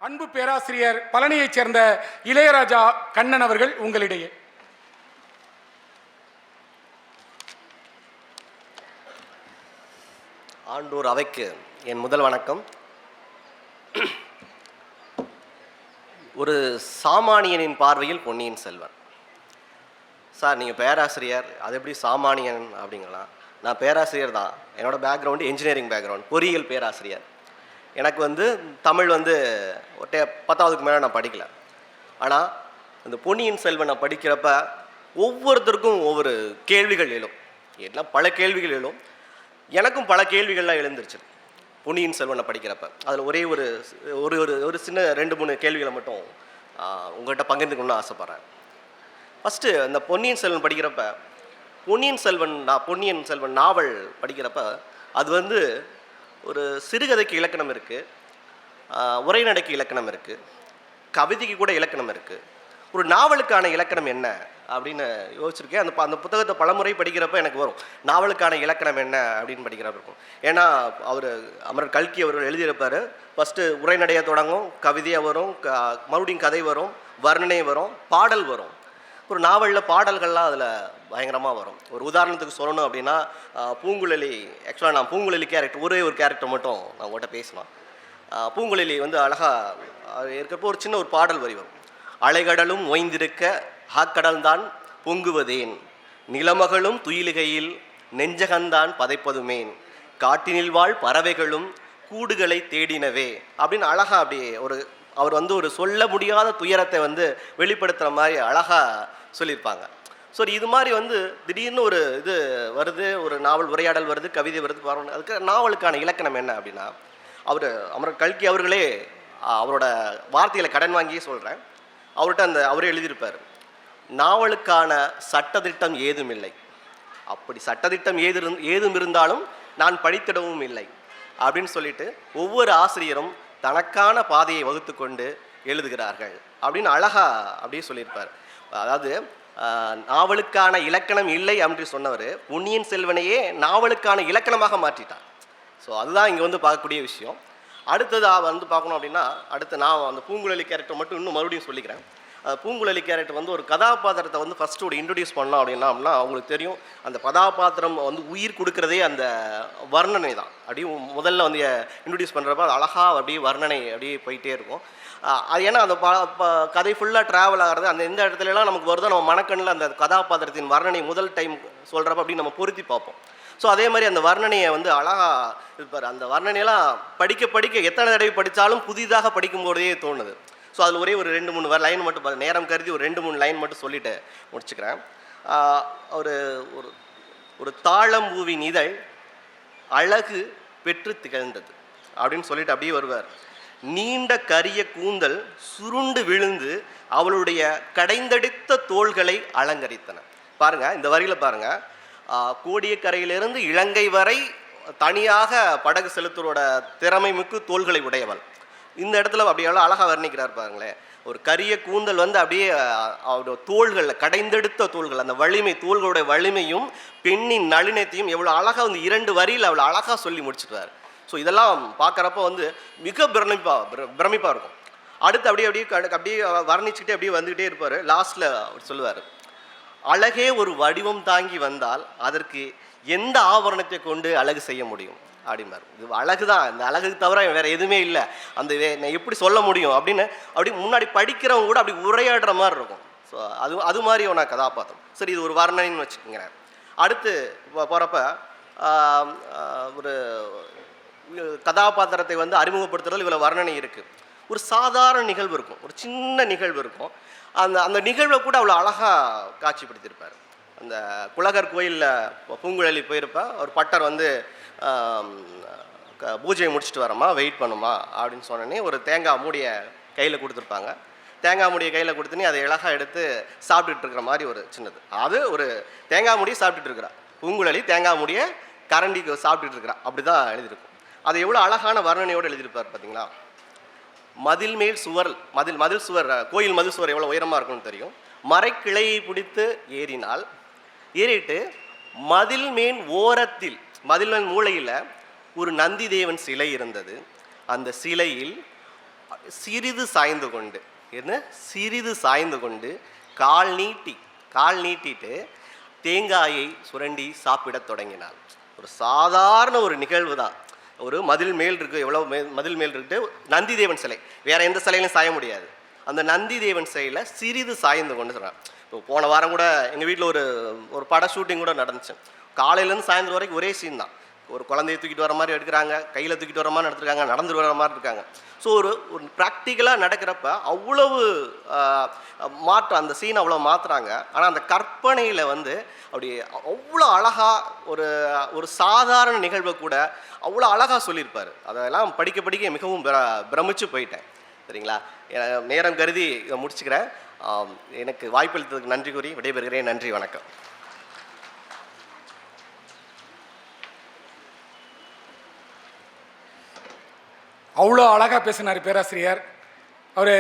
அன்பு பேராசிரியர் பழனியைச் சேர்ந்த இளையராஜா கண்ணன் அவர்கள் உங்களிடையே. ஆண்டோர் அவைக்கு என் முதல் வணக்கம். ஒரு சாமானியனின் பார்வையில் பொன்னியின் செல்வன். சார், நீங்கள் பேராசிரியர், அது எப்படி சாமானியன் அப்படிங்கலாம்? நான் பேராசிரியர் தான். என்னோடய பேக்ரவுண்டு என்ஜினியரிங் பேக்ரவுண்ட், பொறியியல் பேராசிரியர். எனக்கு தமிழ் 10ஆவதுக்கு மேலே நான் படிக்கலை. ஆனால் இந்த பொன்னியின் செல்வன் நான் படிக்கிறப்ப ஒவ்வொருத்தருக்கும் ஒவ்வொரு கேள்விகள் எழும். எல்லாம் பல கேள்விகள் எழும். எனக்கும் பல கேள்விகள்லாம் எழுந்துருச்சு பொன்னியின் செல்வனை படிக்கிறப்ப. அதில் ஒரே ஒரு ஒரு ஒரு சின்ன 2-3 கேள்விகளை மட்டும் உங்கள்கிட்ட பகிர்ந்துக்கணும்னு ஆசைப்பட்றேன். ஃபஸ்ட்டு, இந்த பொன்னியின் செல்வன் படிக்கிறப்ப பொன்னியின் செல்வன் நாவல் படிக்கிறப்ப அது ஒரு சிறுகதைக்கு இலக்கணம் இருக்குது, உரைநடைக்கு இலக்கணம் இருக்குது, கவிதைக்கு கூட இலக்கணம் இருக்குது. ஒரு நாவலுக்கான இலக்கணம் என்ன அப்படின்னு யோசிச்சிருக்கேன். அந்த புத்தகத்தை பலமுறை படிக்கிறப்ப எனக்கு வரும், நாவலுக்கான இலக்கணம் என்ன அப்படின்னு படிக்கிறப்ப இருக்கும். ஏன்னா அமரர் கல்கி அவர்கள் எழுதியிருப்பார். ஃபஸ்ட்டு உரைநடையை தொடங்கும், கவிதையாக வரும், மறுபடியும் கதை வரும், வர்ணனை வரும், பாடல் வரும். ஒரு நாவலில் பாடல்கள்லாம் அதில் பயங்கரமாக வரும். ஒரு உதாரணத்துக்கு சொல்லணும் அப்படின்னா, பூங்குழலி, ஆக்சுவலாக நான் பூங்குழலி கேரக்டர், ஒரே ஒரு கேரக்டர் மட்டும் நான் உங்கள்கிட்ட பேசலாம். பூங்குழலி அழகாக இருக்கிறப்போ ஒரு சின்ன ஒரு பாடல் வரி வரும். அலைகடலும் ஓய்ந்திருக்க ஆக்கடல் தான் பொங்குவதேன், நிலமகளும் துயிலுகையில் நெஞ்சகந்தான் பதைப்பதுமேன், காட்டினில் வாழ் பறவைகளும் கூடுகளை தேடினவே அப்படின்னு அழகா அப்படியே அவர் ஒரு சொல்ல முடியாத துயரத்தை வெளிப்படுத்துகிற மாதிரி அழகாக சொல்லியிருப்பாங்க. ஸோ இது மாதிரி திடீர்னு ஒரு இது வருது, ஒரு நாவல் உரையாடல் வருது, கவிதை வருது. அதுக்கு நாவலுக்கான இலக்கணம் என்ன அப்படின்னா, அமரர் கல்கி அவர்களே அவரோட வார்த்தைகளை கடன் வாங்கியே சொல்கிறேன். அவரே எழுதியிருப்பார், நாவலுக்கான சட்டத்திட்டம் ஏதும் இல்லை, அப்படி சட்டத்திட்டம் ஏதும் இருந்தாலும் நான் படித்திடவும் இல்லை அப்படின்னு சொல்லிட்டு ஒவ்வொரு ஆசிரியரும் தனக்கான பாதையை வகுத்து கொண்டு எழுதுகிறார்கள் அப்படின்னு அழகா அப்படியே சொல்லியிருப்பார். அதாவது நாவலுக்கான இலக்கணம் இல்லை அப்படின்னு சொன்னவர் பொன்னியின் செல்வனையே நாவலுக்கான இலக்கணமாக மாற்றிட்டார். ஸோ அதுதான் இங்கே பார்க்கக்கூடிய விஷயம். அடுத்தது பார்க்கணும் அப்படின்னா, நான் அந்த பூங்குழலி கேரக்டர் மட்டும் இன்னும் மறுபடியும் சொல்லிக்கிறேன். பூங்குழலி கேரக்டர் ஒரு கதாபாத்திரத்தை ஃபஸ்ட்டு ஒரு இன்ட்ரடியூஸ் பண்ணோம் அப்படின்னா அவங்களுக்கு தெரியும், அந்த கதாபாத்திரம் உயிர் கொடுக்குறதே அந்த வர்ணனை தான். அப்படியே முதல்ல இன்ட்ரடியூஸ் பண்ணுறப்ப அது அழகாக அப்படியே வர்ணனை அப்படியே போயிட்டே இருக்கும். அது ஏன்னா அந்த கதை ஃபுல்லாக ட்ராவல் ஆகிறது அந்த எந்த இடத்துலலாம் நமக்கு வருதோ நம்ம மனக்கண்ணில் அந்த கதாபாத்திரத்தின் வர்ணனை முதல் டைம் சொல்கிறப்ப அப்படி நம்ம பொருத்தி பார்ப்போம். ஸோ அதே மாதிரி அந்த வர்ணனையை அழகாக இருப்பார். அந்த வர்ணனையெல்லாம் படிக்க எத்தனை தடவை படித்தாலும் புதிதாக படிக்கும்போதே தோணுது. ஸோ அதில் ஒரே ஒரு 2-3 லைன் மட்டும் நேரம் கருதி ஒரு 2-3 லைன் மட்டும் சொல்லிட்டு முடிச்சுக்கிறேன். ஒரு தாழம்பூவின் இதழ் அழகு பெற்று திகழ்ந்தது அப்படின்னு சொல்லிட்டு அப்படியே வருவார். நீண்ட கரிய கூந்தல் சுருண்டு விழுந்து அவளுடைய கடைந்தெடுத்த தோள்களை அலங்கரித்தன. பாருங்க, இந்த வரியில பாருங்க, கோடியக்கரையிலிருந்து இலங்கை வரை தனியாக படகு செலுத்துவோட திறமை மிக்கு தோள்களை உடையவள். இந்த இடத்துல அப்படியே அழகாக வர்ணிக்கிறார் பாருங்களேன். ஒரு கரிய கூந்தல் அப்படியே அவருடைய தோள்களில் கடைந்தெடுத்த தோள்கள், அந்த வலிமை, தோள்களுடைய வலிமையும் பெண்ணின் நளினத்தையும் எவ்வளோ அழகாக 2 வரியில் அவ்வளோ அழகாக சொல்லி முடிச்சுட்டார். ஸோ இதெல்லாம் பார்க்குறப்ப மிக பிரமிப்பாக இருக்கும். அடுத்து அப்படியே வர்ணிச்சுக்கிட்டே அப்படியே வந்துக்கிட்டே இருப்பார். லாஸ்ட்டில் அவர் சொல்லுவார், அழகே ஒரு வடிவம் தாங்கி வந்தால் அதற்கு எந்த ஆவரணத்தை கொண்டு அழகு செய்ய முடியும் அப்படிம்பார். இது அழகு தான், இந்த அழகுக்கு தவிர வேறு எதுவுமே இல்லை, அந்த நான் எப்படி சொல்ல முடியும் அப்படின்னு அப்படி முன்னாடி படிக்கிறவங்க கூட அப்படி உரையாடுற மாதிரி இருக்கும். ஸோ அது மாதிரி நான் கதாபாத்திரம். சரி, இது ஒரு வர்ணனைன்னு வச்சுக்கோங்க. அடுத்து போகிறப்ப ஒரு கதாபாத்திரத்தை அறிமுகப்படுத்துறதுல இவ்வளோ வர்ணனை இருக்குது. ஒரு சாதாரண நிகழ்வு இருக்கும், ஒரு சின்ன நிகழ்வு இருக்கும். அந்த நிகழ்வை கூட அவ்வளோ அழகாக காட்சிப்படுத்தியிருப்பார். அந்த குலகர் கோயிலில் பூங்குழலி போயிருப்பா, ஒரு பட்டர் பூஜையை முடிச்சுட்டு வரமா, வெயிட் பண்ணுமா அப்படின்னு சொன்னோன்னே ஒரு தேங்காய் மூடியை கையில் கொடுத்துருப்பாங்க. தேங்காய் மூடியை கையில் கொடுத்துனே அதை அழகாக எடுத்து சாப்பிட்டுட்டு இருக்கிற மாதிரி ஒரு சின்னது. அது ஒரு தேங்காய் மூடியை சாப்பிட்டுட்டு இருக்கிறா பூங்குழலி, தேங்காய் மூடியை கரண்டிக்கு சாப்பிட்டுட்டு இருக்கிறா, அப்படி தான் எழுதியிருக்கும். அது எவ்வளோ அழகான வர்ணனையோடு எழுதியிருப்பார் பார்த்தீங்களா. மதில் மேல் சுவர், மதில் சுவர், கோயில் மதில் சுவர் எவ்வளோ உயரமாக இருக்கும்னு தெரியும். மரைக்கிளையை பிடித்து ஏறிட்டு மதில் மேல் ஓரத்தில், மதில் மூலையில் ஒரு நந்தி தேவன் சிலை இருந்தது. அந்த சிலையில் சிறிது சாய்ந்து கொண்டு, என்ன சிறிது சாய்ந்து கொண்டு கால் நீட்டிட்டு தேங்காயை சுரண்டி சாப்பிடத் தொடங்கினாள். ஒரு சாதாரண ஒரு நிகழ்வு தான். ஒரு மதில் மேல் இருக்கு, எவ்வளோ மதில் மேல் இருக்கு, நந்தி தேவன் சிலை, வேற எந்த சிலையிலும் சாய முடியாது. அந்த நந்தி தேவன் சிலையில் சிறிது சாய்ந்து கொண்டு சொல்கிறான். இப்போ போன வாரம் கூட எங்கள் வீட்டில் ஒரு பட ஷூட்டிங் கூட நடந்துச்சு. காலையிலேருந்து சாயந்தரம் வரைக்கும் ஒரே சீன் தான். ஒரு குழந்தைய தூக்கிட்டு வர மாதிரி எடுக்கிறாங்க, கையில் தூக்கிட்டு வர மாதிரி எடுத்துருக்காங்க, நடந்துட்டு வர மாதிரி இருக்காங்க. ஸோ ஒரு ப்ராக்டிக்கலாக நடக்கிறப்ப அவ்வளவு மாற்றம், அந்த சீன் அவ்வளோ மாற்றுறாங்க. ஆனால் அந்த கற்பனையில் வந்து அப்படி அவ்வளோ அழகாக ஒரு சாதாரண நிகழ்வை கூட அவ்வளோ அழகாக சொல்லியிருப்பார். அதெல்லாம் படிக்க மிகவும் பிரமிச்சு போயிட்டேன். சரிங்களா? நேரம் கருதி இதை முடிச்சுக்கிறேன். எனக்கு வாய்ப்பளித்ததுக்கு நன்றி கூறி விடைபெறுகிறேன். நன்றி, வணக்கம். அவ்வளோ அழகாக பேசினார் பேராசிரியர். அவர்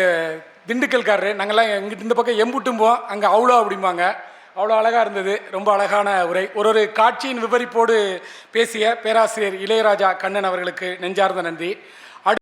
திண்டுக்கல்காரரு. நாங்கள்லாம் எங்கிட்ட இந்த பக்கம் எம்புட்டும்போம், அங்கே அவ்வளோ அப்படிம்பாங்க. அவ்வளோ அழகாக இருந்தது. ரொம்ப அழகான உரை. ஒரு காட்சியின் விவரிப்போடு பேசிய பேராசிரியர் இளையராஜா கண்ணன் அவர்களுக்கு நெஞ்சார்ந்த நன்றி.